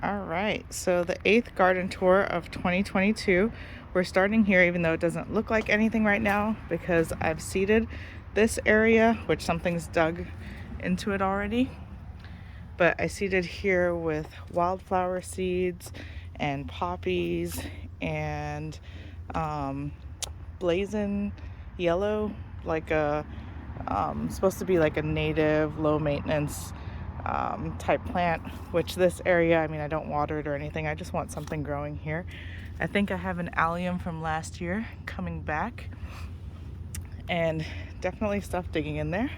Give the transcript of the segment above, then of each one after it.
All right, so the 8th garden tour of 2022. We're starting here even though it doesn't look like anything right now because I've seeded this area, which something's dug into it already. But I seeded here with wildflower seeds and poppies and blazing yellow, like a supposed to be like a native low maintenance type plant, which this area, I mean, I don't water it or anything. I just want something growing here. I think I have an allium from last year coming back, and definitely stuff digging in there.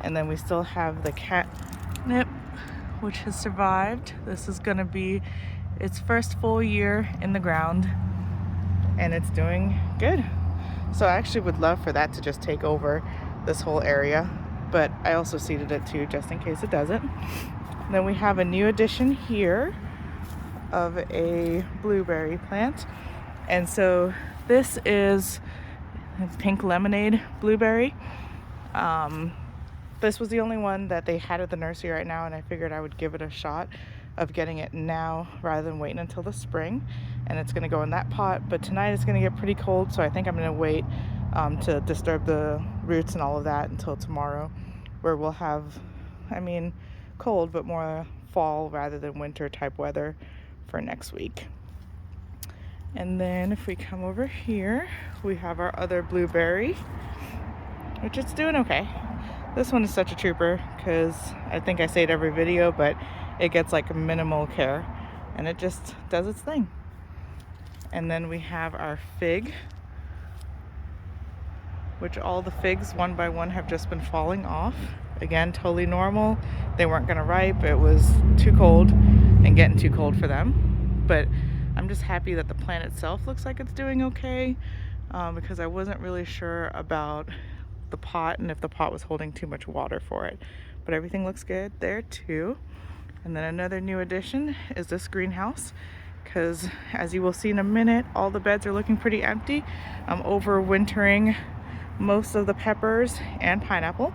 And then we still have the catnip, which has survived. This is gonna be its first full year in the ground, and it's doing good. So I actually would love for that to just take over this whole area, but I also seeded it too, just in case it doesn't. And then we have a new addition here of a blueberry plant. And so this is pink lemonade blueberry. This was the only one that they had at the nursery right now, and I figured I would give it a shot of getting it now rather than waiting until the spring. And it's gonna go in that pot, but tonight it's gonna get pretty cold, so I think I'm gonna wait to disturb the roots and all of that until tomorrow, where we'll have, I mean, cold, but more fall rather than winter type weather for next week. And then if we come over here, we have our other blueberry, which it's doing okay. This one is such a trooper because I think I say it every video, but it gets like minimal care and it just does its thing. And then we have our fig, which all the figs one by one have just been falling off. Again, totally normal. They weren't gonna ripe. It was too cold and getting too cold for them. But I'm just happy that the plant itself looks like it's doing okay, because I wasn't really sure about the pot and if the pot was holding too much water for it. But everything looks good there too. And then another new addition is this greenhouse, because as you will see in a minute, all the beds are looking pretty empty. I'm overwintering most of the peppers and pineapple.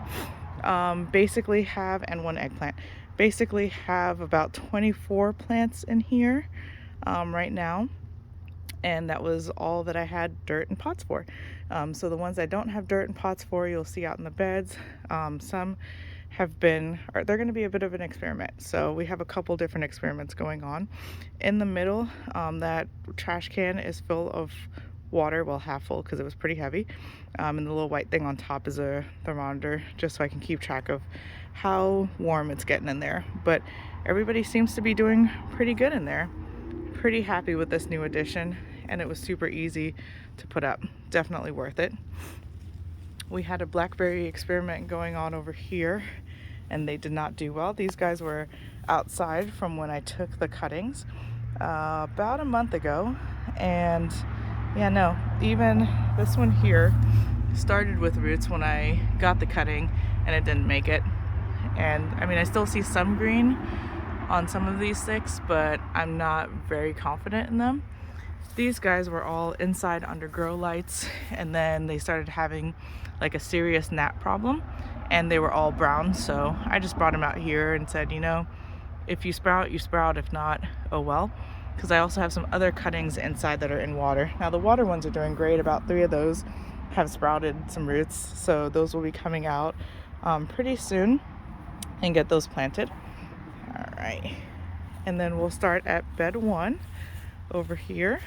Basically have, and one eggplant, basically have about 24 plants in here right now. And that was all that I had dirt and pots for. So the ones I don't have dirt and pots for, you'll see out in the beds. Some have been, or they're going to be a bit of an experiment. So we have a couple different experiments going on. In the middle, that trash can is full of water, well, half full because it was pretty heavy. And the little white thing on top is a thermometer, just so I can keep track of how warm it's getting in there. But everybody seems to be doing pretty good in there. Pretty happy with this new addition, and it was super easy to put up. Definitely worth it. We had a blackberry experiment going on over here, and they did not do well. These guys were outside from when I took the cuttings about a month ago, and yeah, no, even this one here started with roots when I got the cutting, and it didn't make it. And I mean, I still see some green on some of these sticks, but I'm not very confident in them. These guys were all inside under grow lights, and then they started having like a serious gnat problem, and they were all brown. So I just brought them out here and said, you know, if you sprout, you sprout. If not, oh well. Because I also have some other cuttings inside that are in water. Now the water ones are doing great. About 3 of those have sprouted some roots, so those will be coming out pretty soon and get those planted. All right, and then we'll start at bed 1 over here.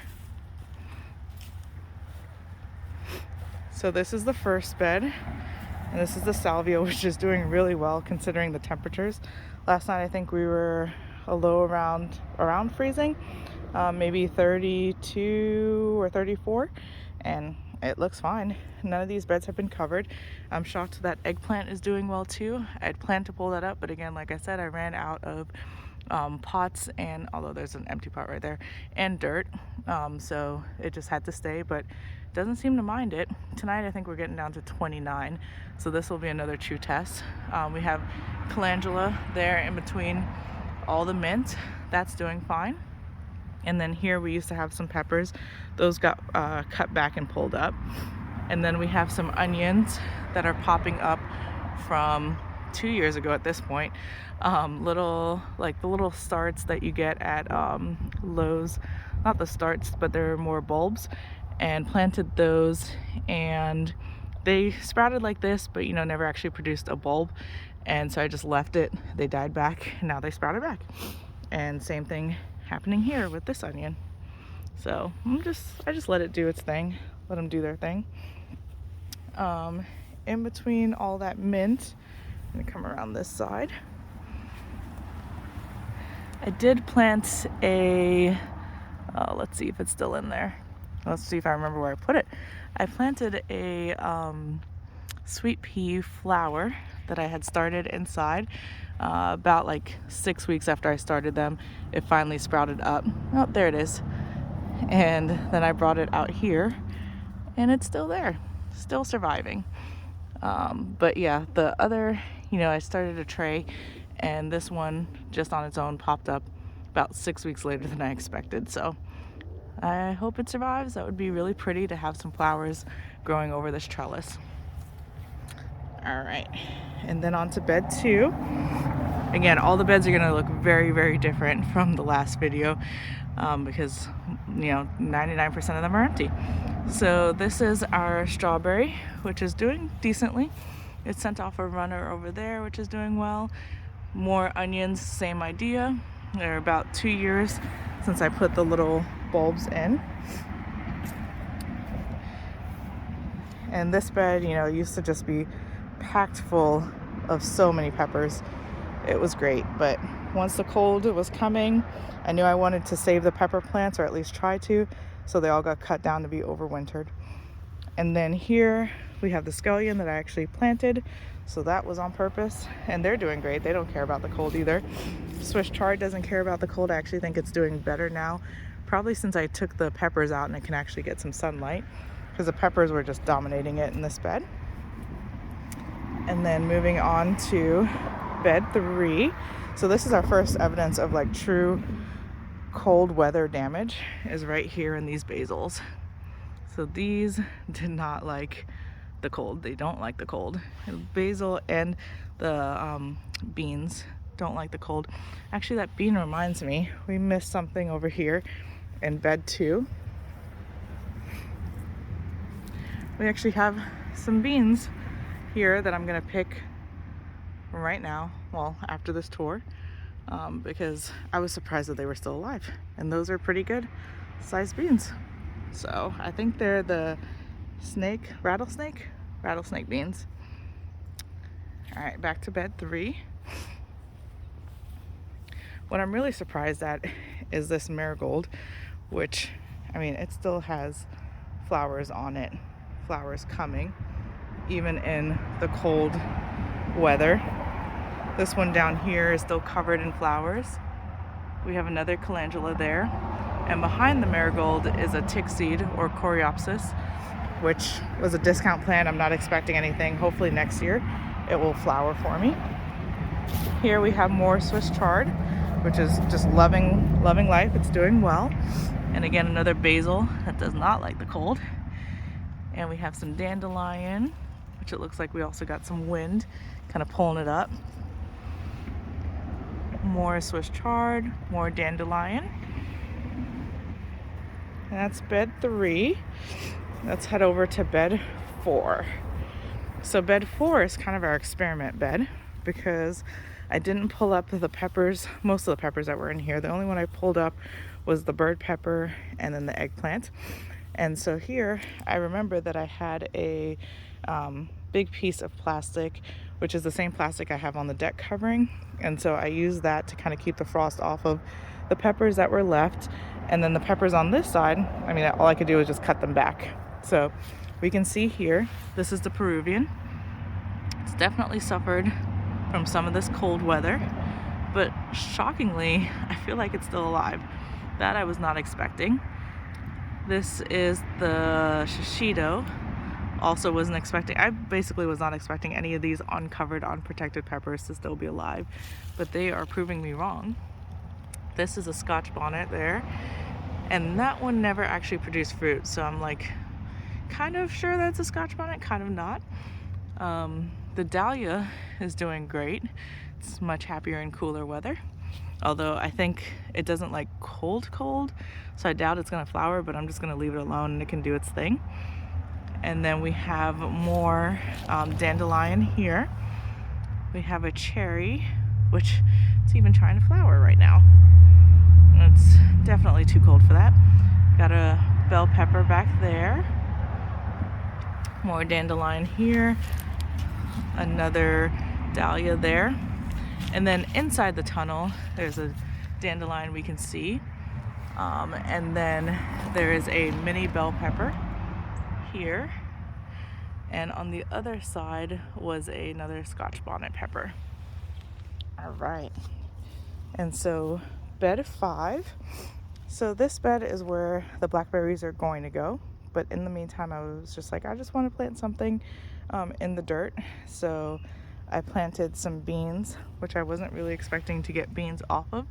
So this is the first bed, and this is the salvia, which is doing really well considering the temperatures. Last night I think we were a low around freezing, maybe 32 or 34, and it looks fine. None of these beds have been covered. I'm shocked that eggplant is doing well too. I'd planned to pull that up, but again, like I said, I ran out of pots, and although there's an empty pot right there, and dirt, so it just had to stay, but doesn't seem to mind it. Tonight I think we're getting down to 29, so this will be another true test. We have calendula there in between all the mint. That's doing fine. And then here we used to have some peppers. Those got cut back and pulled up. And then we have some onions that are popping up from 2 years ago at this point, little, like the little starts that you get at Lowe's, not the starts, but they're more bulbs, and planted those, and they sprouted like this, but you know, never actually produced a bulb. And so I just left it, they died back, and now they sprouted back. And same thing happening here with this onion. So I just let it do its thing, let them do their thing. In between all that mint, I'm gonna come around this side. I did plant a, let's see if it's still in there. Let's see if I remember where I put it. I planted a sweet pea flower that I had started inside. About like 6 weeks after I started them, it finally sprouted up. Oh, there it is. And then I brought it out here, and it's still there, still surviving. But yeah, the other, you know, I started a tray, and this one just on its own popped up about 6 weeks later than I expected. So I hope it survives. That would be really pretty to have some flowers growing over this trellis. All right, and then on to bed 2. Again, all the beds are gonna look very, very different from the last video, because, you know, 99% of them are empty. So this is our strawberry, which is doing decently. It sent off a runner over there, which is doing well. More onions, same idea. They're about 2 years since I put the little bulbs in. And this bed, you know, used to just be packed full of so many peppers. It was great, but once the cold was coming, I knew I wanted to save the pepper plants, or at least try to, so they all got cut down to be overwintered. And then here we have the scallion that I actually planted, so that was on purpose, and they're doing great. They don't care about the cold either. Swiss chard doesn't care about the cold. I actually think it's doing better now, probably since I took the peppers out and it can actually get some sunlight, because the peppers were just dominating it in this bed. And then moving on to bed 3. So this is our first evidence of like true cold weather damage, is right here in these basils. So these did not like the cold. They don't like the cold. The basil and the beans don't like the cold. Actually, that bean reminds me, we missed something over here in bed 2. We actually have some beans here that I'm gonna pick right now, well, after this tour, because I was surprised that they were still alive, and those are pretty good sized beans. So I think they're the rattlesnake beans. All right, back to bed 3. What I'm really surprised at is this marigold, which, I mean, it still has flowers on it, flowers coming, even in the cold weather. This one down here is still covered in flowers. We have another calendula there. And behind the marigold is a tick seed, or coreopsis, which was a discount plant. I'm not expecting anything. Hopefully next year it will flower for me. Here we have more Swiss chard, which is just loving life. It's doing well. And again, another basil that does not like the cold. And we have some dandelion, which it looks like we also got some wind kind of pulling it up. More Swiss chard, more dandelion. And that's bed 3. Let's head over to bed 4. So bed 4 is kind of our experiment bed, because I didn't pull up the peppers, most of the peppers that were in here. The only one I pulled up was the bird pepper and then the eggplant. And so here I remember that I had a big piece of plastic, which is the same plastic I have on the deck covering, and so I used that to kind of keep the frost off of the peppers that were left. And then the peppers on this side, I mean, all I could do was just cut them back. So we can see here, this is the Peruvian. It's definitely suffered from some of this cold weather, but shockingly, I feel like it's still alive. That I was not expecting. This is the shishito. Also wasn't expecting, I basically was not expecting any of these uncovered, unprotected peppers to still be alive, but they are proving me wrong. This is a Scotch bonnet there, and that one never actually produced fruit, so I'm like kind of sure that's a Scotch bonnet, kind of not. The dahlia is doing great. It's much happier in cooler weather. Although I think it doesn't like cold, so I doubt it's gonna flower, but I'm just gonna leave it alone and it can do its thing. And then we have more dandelion here. We have a cherry, which it's even trying to flower right now. It's definitely too cold for that. Got a bell pepper back there. More dandelion here. Another dahlia there. And then inside the tunnel, there's a dandelion we can see. And then there is a mini bell pepper here. And on the other side was another Scotch bonnet pepper. All right. And so bed 5. So this bed is where the blackberries are going to go. But in the meantime, I was just like, I just want to plant something in the dirt. So I planted some beans, which I wasn't really expecting to get beans off of.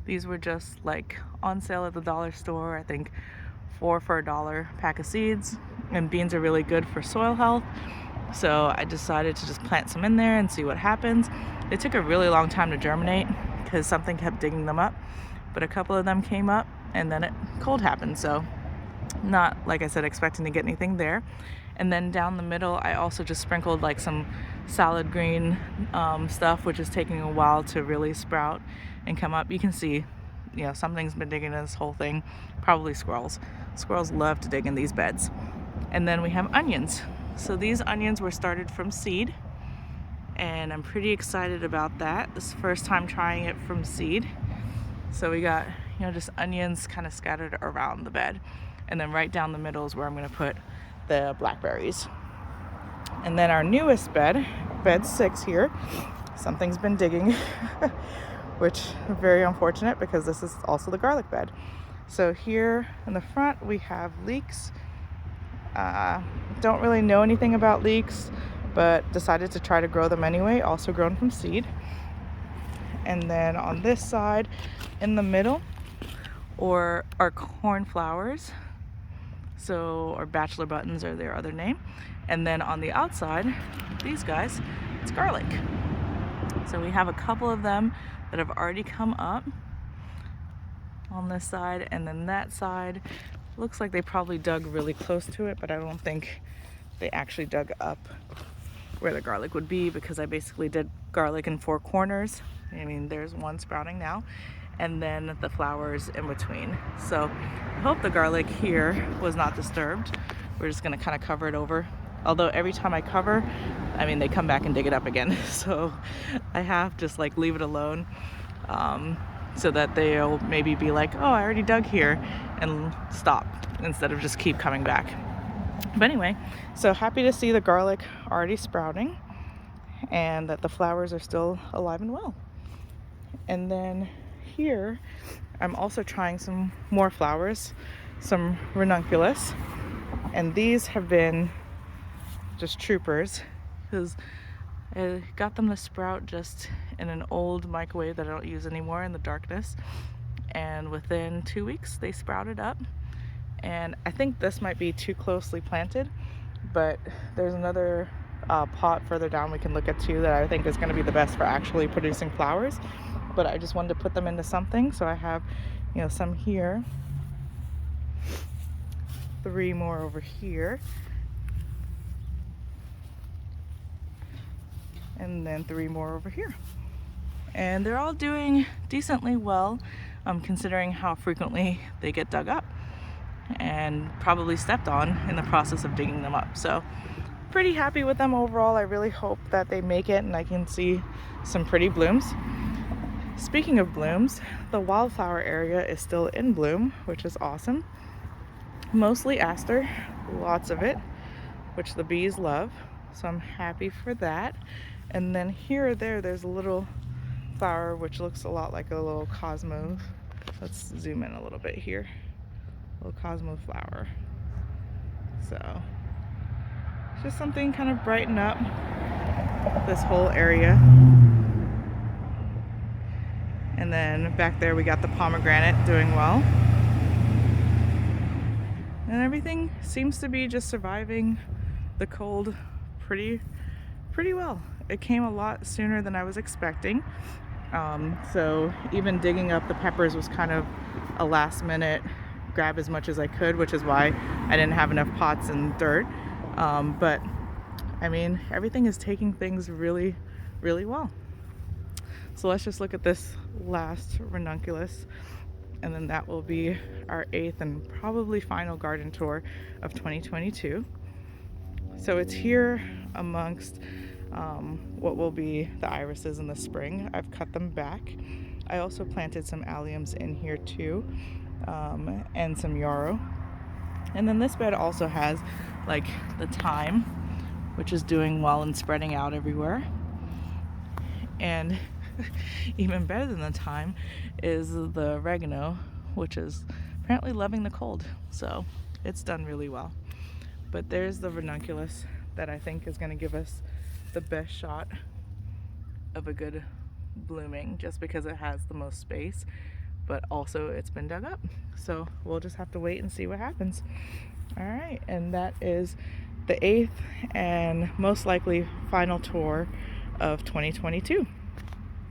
These were just like on sale at the dollar store. I think 4 for $1 pack of seeds, and beans are really good for soil health. So I decided to just plant some in there and see what happens. They took a really long time to germinate because something kept digging them up, but a couple of them came up and then cold happened. So not, like I said, expecting to get anything there. And then down the middle, I also just sprinkled like some salad green stuff, which is taking a while to really sprout and come up. You can see, you know, something's been digging in this whole thing. Probably squirrels. Squirrels love to dig in these beds. And then we have onions. So these onions were started from seed, and I'm pretty excited about that. This is the first time trying it from seed. So we got, you know, just onions kind of scattered around the bed. And then right down the middle is where I'm gonna put the blackberries. And then our newest bed, bed 6 here, something's been digging, which is very unfortunate because this is also the garlic bed. So here in the front we have leeks. Don't really know anything about leeks, but decided to try to grow them anyway, also grown from seed. And then on this side in the middle are cornflowers. So, or bachelor buttons are their other name. And then on the outside, these guys, it's garlic. So we have a couple of them that have already come up on this side, and then that side looks like they probably dug really close to it, but I don't think they actually dug up where the garlic would be, because I basically did garlic in 4 corners. I mean, there's one sprouting now, and then the flowers in between. So I hope the garlic here was not disturbed. We're just gonna kind of cover it over. Although every time I cover, I mean, they come back and dig it up again. So I have just like leave it alone, so that they'll maybe be like, oh, I already dug here, and stop instead of just keep coming back. But anyway, so happy to see the garlic already sprouting and that the flowers are still alive and well. And then here, I'm also trying some more flowers, some ranunculus, and these have been just troopers because I got them to sprout just in an old microwave that I don't use anymore in the darkness, and within 2 weeks they sprouted up. And I think this might be too closely planted, but there's another pot further down we can look at too that I think is going to be the best for actually producing flowers. But I just wanted to put them into something, so I have, you know, some here, 3 more over here, and then 3 more over here. And they're all doing decently well, considering how frequently they get dug up and probably stepped on in the process of digging them up. So pretty happy with them overall. I really hope that they make it and I can see some pretty blooms. Speaking of blooms, the wildflower area is still in bloom, which is awesome. Mostly aster, lots of it, which the bees love, so I'm happy for that. And then here or there's a little flower which looks a lot like a little cosmo. Let's zoom in a little bit here. Little cosmo flower. So it's just something kind of brighten up this whole area. And then back there we got the pomegranate doing well. And everything seems to be just surviving the cold pretty pretty well. It came a lot sooner than I was expecting. So even digging up the peppers was kind of a last minute grab as much as I could, which is why I didn't have enough pots and dirt. But I mean, everything is taking things really, really well. So let's just look at this last ranunculus, and then that will be our 8th and probably final garden tour of 2022. So it's here amongst what will be the irises in the spring. I've cut them back. I also planted some alliums in here too, and some yarrow. And then this bed also has like the thyme, which is doing well and spreading out everywhere. And even better than the thyme is the oregano, which is apparently loving the cold. So it's done really well. But there's the ranunculus that I think is going to give us the best shot of a good blooming, just because it has the most space, but also it's been dug up. So we'll just have to wait and see what happens. All right, and that is the 8th and most likely final tour of 2022.